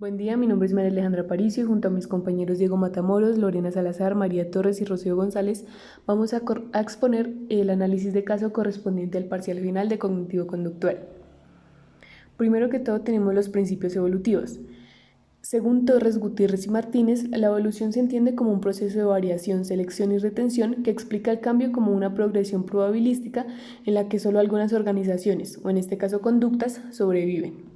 Buen día, mi nombre es María Alejandra Paricio y junto a mis compañeros Diego Matamoros, Lorena Salazar, María Torres y Rocío González vamos a exponer el análisis de caso correspondiente al parcial final de cognitivo-conductual. Primero que todo tenemos los principios evolutivos. Según Torres, Gutiérrez y Martínez, la evolución se entiende como un proceso de variación, selección y retención que explica el cambio como una progresión probabilística en la que solo algunas organizaciones, o en este caso conductas, sobreviven.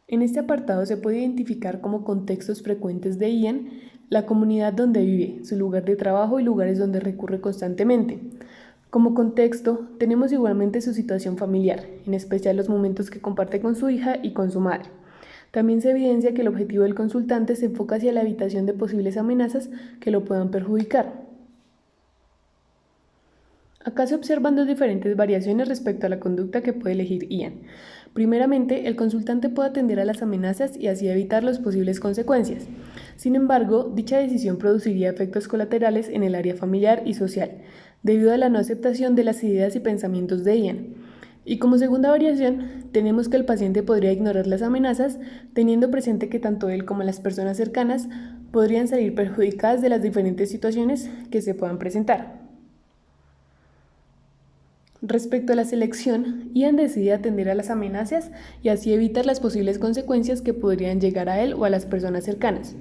En este apartado se puede identificar como contextos frecuentes de Ian la comunidad donde vive, su lugar de trabajo y lugares donde recurre constantemente. Como contexto, tenemos igualmente su situación familiar, en especial los momentos que comparte con su hija y con su madre. También se evidencia que el objetivo del consultante se enfoca hacia la evitación de posibles amenazas que lo puedan perjudicar. Acá se observan dos diferentes variaciones respecto a la conducta que puede elegir Ian. Primeramente, el consultante puede atender a las amenazas y así evitar las posibles consecuencias. Sin embargo, dicha decisión produciría efectos colaterales en el área familiar y social, debido a la no aceptación de las ideas y pensamientos de Ian. Y como segunda variación, tenemos que el paciente podría ignorar las amenazas, teniendo presente que tanto él como las personas cercanas podrían salir perjudicadas de las diferentes situaciones que se puedan presentar. Respecto a la selección, Ian decide atender a las amenazas y así evitar las posibles consecuencias que podrían llegar a él o a las personas cercanas.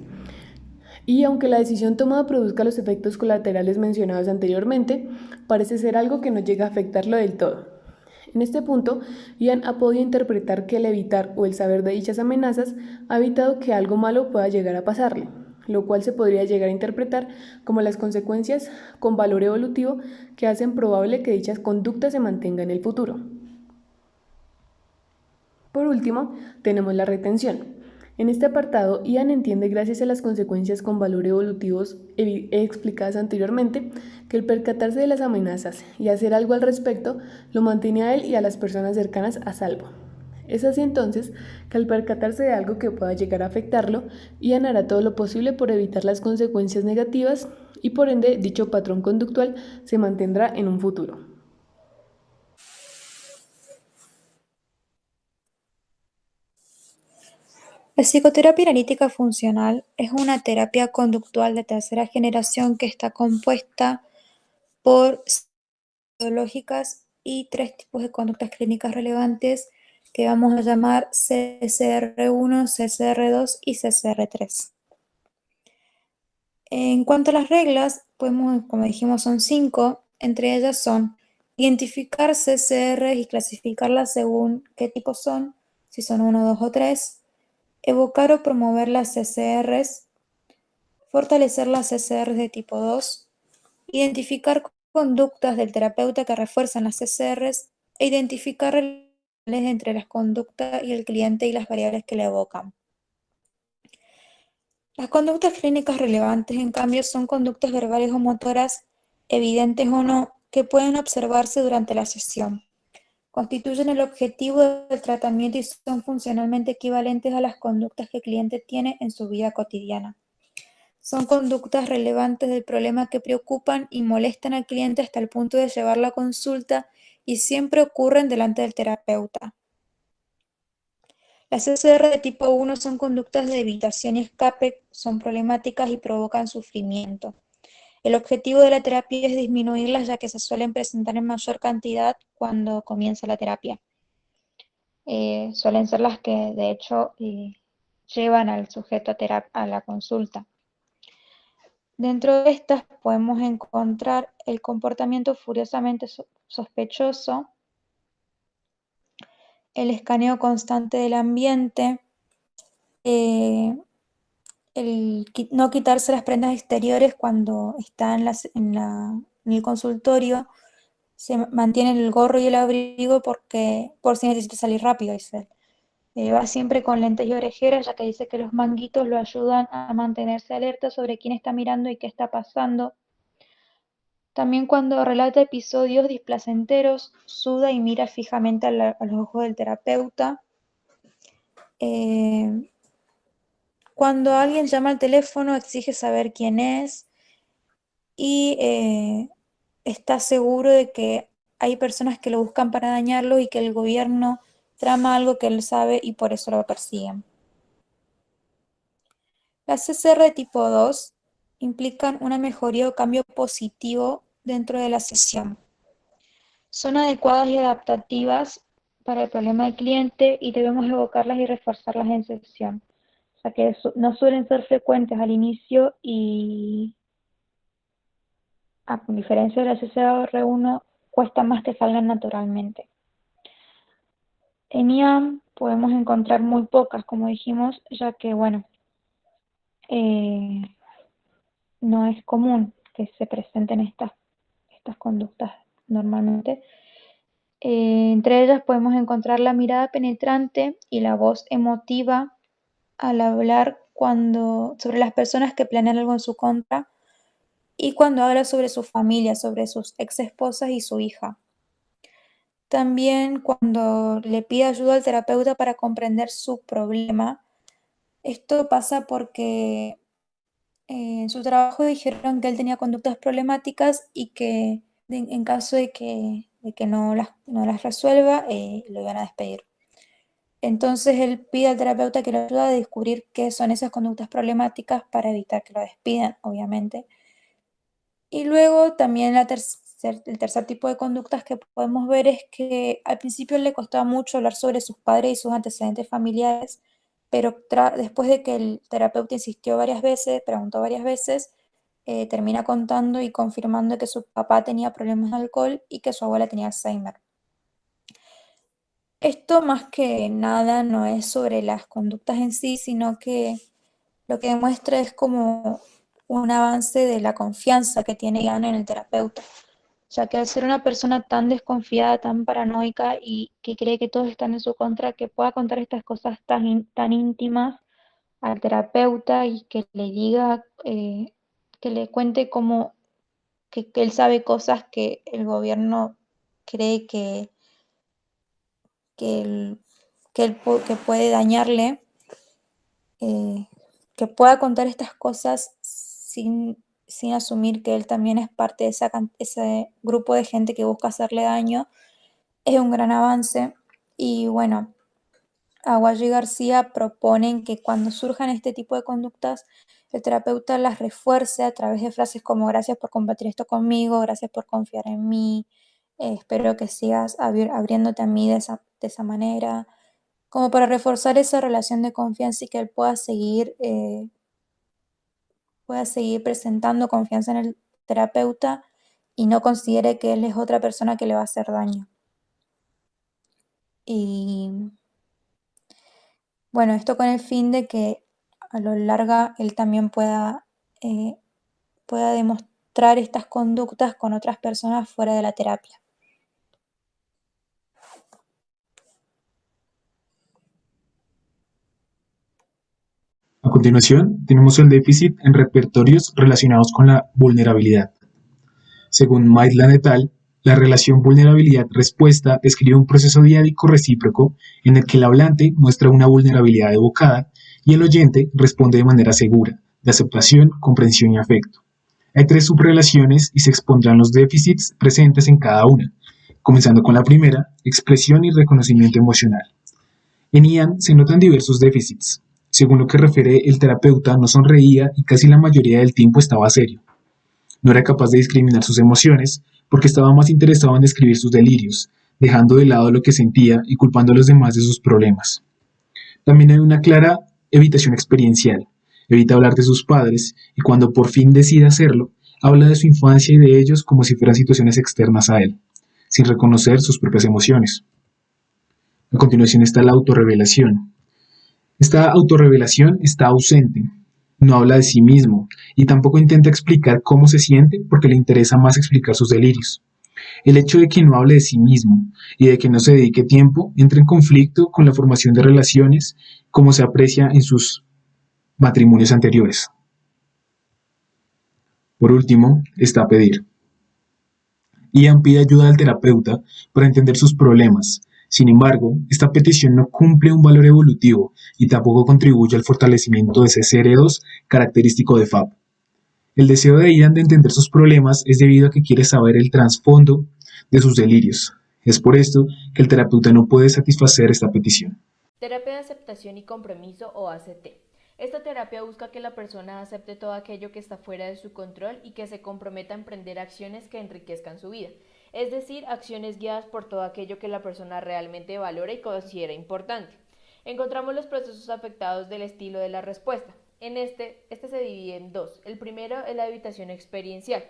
Y aunque la decisión tomada produzca los efectos colaterales mencionados anteriormente, parece ser algo que no llega a afectarlo del todo. En este punto, Ian ha podido interpretar que el evitar o el saber de dichas amenazas ha evitado que algo malo pueda llegar a pasarle, lo cual se podría llegar a interpretar como las consecuencias con valor evolutivo que hacen probable que dichas conductas se mantengan en el futuro. Por último, tenemos la retención. En este apartado, Ian entiende, gracias a las consecuencias con valor evolutivos explicadas anteriormente, que el percatarse de las amenazas y hacer algo al respecto lo mantiene a él y a las personas cercanas a salvo. Es así entonces que al percatarse de algo que pueda llegar a afectarlo, Ian hará todo lo posible por evitar las consecuencias negativas y por ende dicho patrón conductual se mantendrá en un futuro. La psicoterapia analítica funcional es una terapia conductual de tercera generación que está compuesta por psicológicas y tres tipos de conductas clínicas relevantes que vamos a llamar CCR1, CCR2 y CCR3. En cuanto a las reglas, podemos, como dijimos, son 5. Entre ellas son identificar CCR y clasificarlas según qué tipos son, si son 1, 2 o 3. Evocar o promover las CCRs, fortalecer las CCRs de tipo 2, identificar conductas del terapeuta que refuerzan las CCRs e identificar relaciones entre las conductas y el cliente y las variables que le evocan. Las conductas clínicas relevantes, en cambio, son conductas verbales o motoras, evidentes o no, que pueden observarse durante la sesión. Constituyen el objetivo del tratamiento y son funcionalmente equivalentes a las conductas que el cliente tiene en su vida cotidiana. Son conductas relevantes del problema que preocupan y molestan al cliente hasta el punto de llevar la consulta y siempre ocurren delante del terapeuta. Las CCR de tipo 1 son conductas de evitación y escape, son problemáticas y provocan sufrimiento. El objetivo de la terapia es disminuirlas, ya que se suelen presentar en mayor cantidad cuando comienza la terapia. Suelen ser las que de hecho llevan al sujeto a la consulta. Dentro de estas podemos encontrar el comportamiento furiosamente sospechoso, el escaneo constante del ambiente, eh, el no quitarse las prendas exteriores cuando está en el consultorio, se mantiene el gorro y el abrigo por si necesita salir rápido, dice. Va siempre con lentes y orejeras, ya que dice que los manguitos lo ayudan a mantenerse alerta sobre quién está mirando y qué está pasando. También cuando relata episodios displacenteros, suda y mira fijamente a los ojos del terapeuta. Eh, Cuando alguien llama al teléfono, exige saber quién es y está seguro de que hay personas que lo buscan para dañarlo y que el gobierno trama algo que él sabe y por eso lo persiguen. Las CCR de tipo 2 implican una mejoría o cambio positivo dentro de la sesión. Son adecuadas y adaptativas para el problema del cliente y debemos evocarlas y reforzarlas en sesión. O sea que no suelen ser frecuentes al inicio y a diferencia de la CCR1 cuesta más que salgan naturalmente. En IAM podemos encontrar muy pocas, como dijimos, ya que, bueno, eh, no es común que se presenten estas conductas normalmente. Entre ellas podemos encontrar la mirada penetrante y la voz emotiva al hablar sobre las personas que planean algo en su contra y cuando habla sobre su familia, sobre sus ex esposas y su hija. También cuando le pide ayuda al terapeuta para comprender su problema. Esto pasa porque en su trabajo dijeron que él tenía conductas problemáticas y que en caso de que no las resuelva, lo iban a despedir. Entonces él pide al terapeuta que lo ayude a descubrir qué son esas conductas problemáticas para evitar que lo despidan, obviamente. Y luego también el tercer tipo de conductas que podemos ver es que al principio le costaba mucho hablar sobre sus padres y sus antecedentes familiares, pero después de que el terapeuta insistió varias veces, preguntó varias veces, termina contando y confirmando que su papá tenía problemas de alcohol y que su abuela tenía Alzheimer. Esto más que nada no es sobre las conductas en sí, sino que lo que demuestra es como un avance de la confianza que tiene Ian en el terapeuta, ya que al ser una persona tan desconfiada, tan paranoica y que cree que todos están en su contra, que pueda contar estas cosas tan íntimas al terapeuta y que le diga, que le cuente como que él sabe cosas que el gobierno cree que, él- que puede dañarle, eh, que pueda contar estas cosas sin asumir que él también es parte de ese grupo de gente que busca hacerle daño, es un gran avance. Y bueno, Aguayo y García proponen que cuando surjan este tipo de conductas, el terapeuta las refuerce a través de frases como gracias por compartir esto conmigo, gracias por confiar en mí, espero que sigas abriéndote a mí de esa manera, como para reforzar esa relación de confianza y que él pueda seguir presentando confianza en el terapeuta y no considere que él es otra persona que le va a hacer daño. Y bueno, esto con el fin de que a lo largo él también pueda demostrar estas conductas con otras personas fuera de la terapia. A continuación, tenemos el déficit en repertorios relacionados con la vulnerabilidad. Según Maitland et al., la relación vulnerabilidad-respuesta describe un proceso diádico recíproco en el que el hablante muestra una vulnerabilidad evocada y el oyente responde de manera segura, de aceptación, comprensión y afecto. Hay 3 subrelaciones y se expondrán los déficits presentes en cada una, comenzando con la primera, expresión y reconocimiento emocional. En Ian se notan diversos déficits. Según lo que refiere el terapeuta, no sonreía y casi la mayoría del tiempo estaba serio. No era capaz de discriminar sus emociones porque estaba más interesado en describir sus delirios, dejando de lado lo que sentía y culpando a los demás de sus problemas. También hay una clara evitación experiencial. Evita hablar de sus padres y cuando por fin decide hacerlo, habla de su infancia y de ellos como si fueran situaciones externas a él, sin reconocer sus propias emociones. A continuación está la autorrevelación. Esta autorrevelación está ausente, no habla de sí mismo y tampoco intenta explicar cómo se siente porque le interesa más explicar sus delirios. El hecho de que no hable de sí mismo y de que no se dedique tiempo entra en conflicto con la formación de relaciones como se aprecia en sus matrimonios anteriores. Por último, está pedir. Ian pide ayuda al terapeuta para entender sus problemas. Sin embargo, esta petición no cumple un valor evolutivo y tampoco contribuye al fortalecimiento de ese CR2 característico de FAB. El deseo de Ian de entender sus problemas es debido a que quiere saber el trasfondo de sus delirios. Es por esto que el terapeuta no puede satisfacer esta petición. Terapia de aceptación y compromiso o ACT. Esta terapia busca que la persona acepte todo aquello que está fuera de su control y que se comprometa a emprender acciones que enriquezcan su vida, es decir, acciones guiadas por todo aquello que la persona realmente valora y considera importante. Encontramos los procesos afectados del estilo de la respuesta. Este se divide en dos. El primero es la evitación experiencial,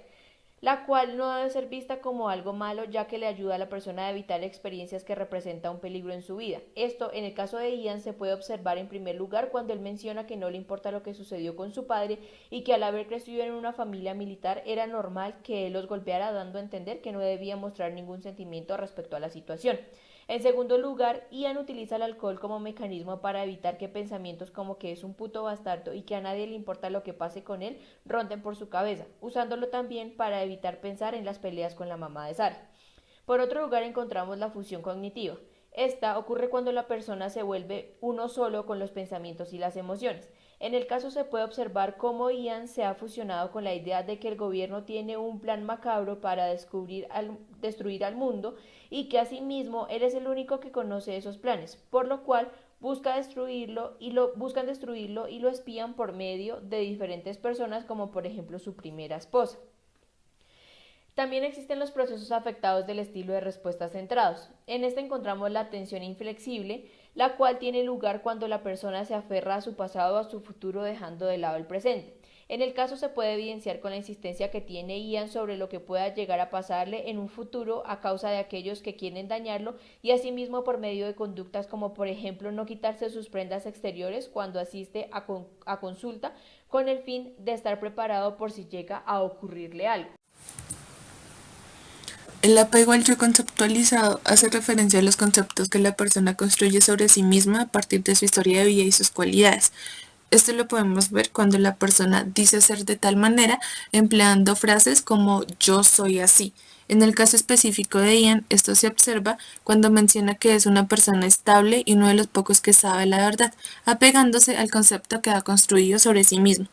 la cual no debe ser vista como algo malo, ya que le ayuda a la persona a evitar experiencias que representan un peligro en su vida. Esto, en el caso de Ian, se puede observar en primer lugar cuando él menciona que no le importa lo que sucedió con su padre y que al haber crecido en una familia militar era normal que él los golpeara, dando a entender que no debía mostrar ningún sentimiento respecto a la situación. En segundo lugar, Ian utiliza el alcohol como mecanismo para evitar que pensamientos como que es un puto bastardo y que a nadie le importa lo que pase con él ronden por su cabeza, usándolo también para evitar pensar en las peleas con la mamá de Sara. Por otro lugar encontramos la fusión cognitiva. Esta ocurre cuando la persona se vuelve uno solo con los pensamientos y las emociones. En el caso se puede observar cómo Ian se ha fusionado con la idea de que el gobierno tiene un plan macabro para destruir al mundo y que asimismo él es el único que conoce esos planes, por lo cual buscan destruirlo y lo espían por medio de diferentes personas, como por ejemplo su primera esposa. También existen los procesos afectados del estilo de respuestas centrados. En este encontramos la atención inflexible, la cual tiene lugar cuando la persona se aferra a su pasado o a su futuro dejando de lado el presente. En el caso se puede evidenciar con la insistencia que tiene Ian sobre lo que pueda llegar a pasarle en un futuro a causa de aquellos que quieren dañarlo y asimismo por medio de conductas como por ejemplo no quitarse sus prendas exteriores cuando asiste a consulta con el fin de estar preparado por si llega a ocurrirle algo. El apego al yo conceptualizado hace referencia a los conceptos que la persona construye sobre sí misma a partir de su historia de vida y sus cualidades. Esto lo podemos ver cuando la persona dice ser de tal manera, empleando frases como yo soy así. En el caso específico de Ian, esto se observa cuando menciona que es una persona estable y uno de los pocos que sabe la verdad, apegándose al concepto que ha construido sobre sí mismo.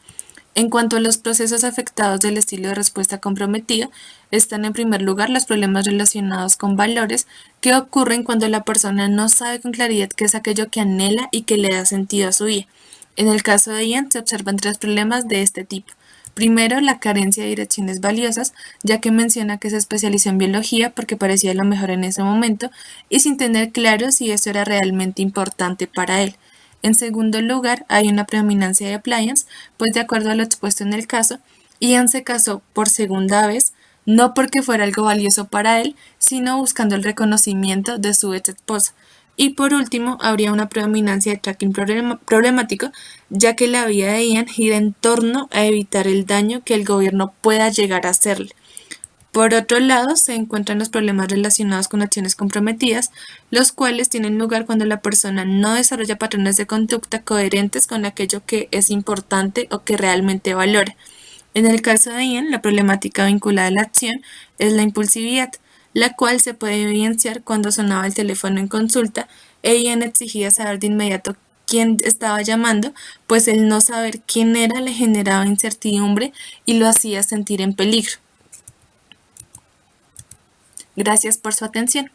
En cuanto a los procesos afectados del estilo de respuesta comprometida, están en primer lugar los problemas relacionados con valores que ocurren cuando la persona no sabe con claridad qué es aquello que anhela y que le da sentido a su vida. En el caso de Ian se observan tres problemas de este tipo. Primero, la carencia de direcciones valiosas, ya que menciona que se especializó en biología porque parecía lo mejor en ese momento y sin tener claro si eso era realmente importante para él. En segundo lugar, hay una predominancia de appliance, pues de acuerdo a lo expuesto en el caso, Ian se casó por segunda vez, no porque fuera algo valioso para él, sino buscando el reconocimiento de su ex esposa. Y por último, habría una predominancia de tracking problemático, ya que la vida de Ian gira en torno a evitar el daño que el gobierno pueda llegar a hacerle. Por otro lado, se encuentran los problemas relacionados con acciones comprometidas, los cuales tienen lugar cuando la persona no desarrolla patrones de conducta coherentes con aquello que es importante o que realmente valora. En el caso de Ian, la problemática vinculada a la acción es la impulsividad, la cual se puede evidenciar cuando sonaba el teléfono en consulta e Ian exigía saber de inmediato quién estaba llamando, pues el no saber quién era le generaba incertidumbre y lo hacía sentir en peligro. Gracias por su atención.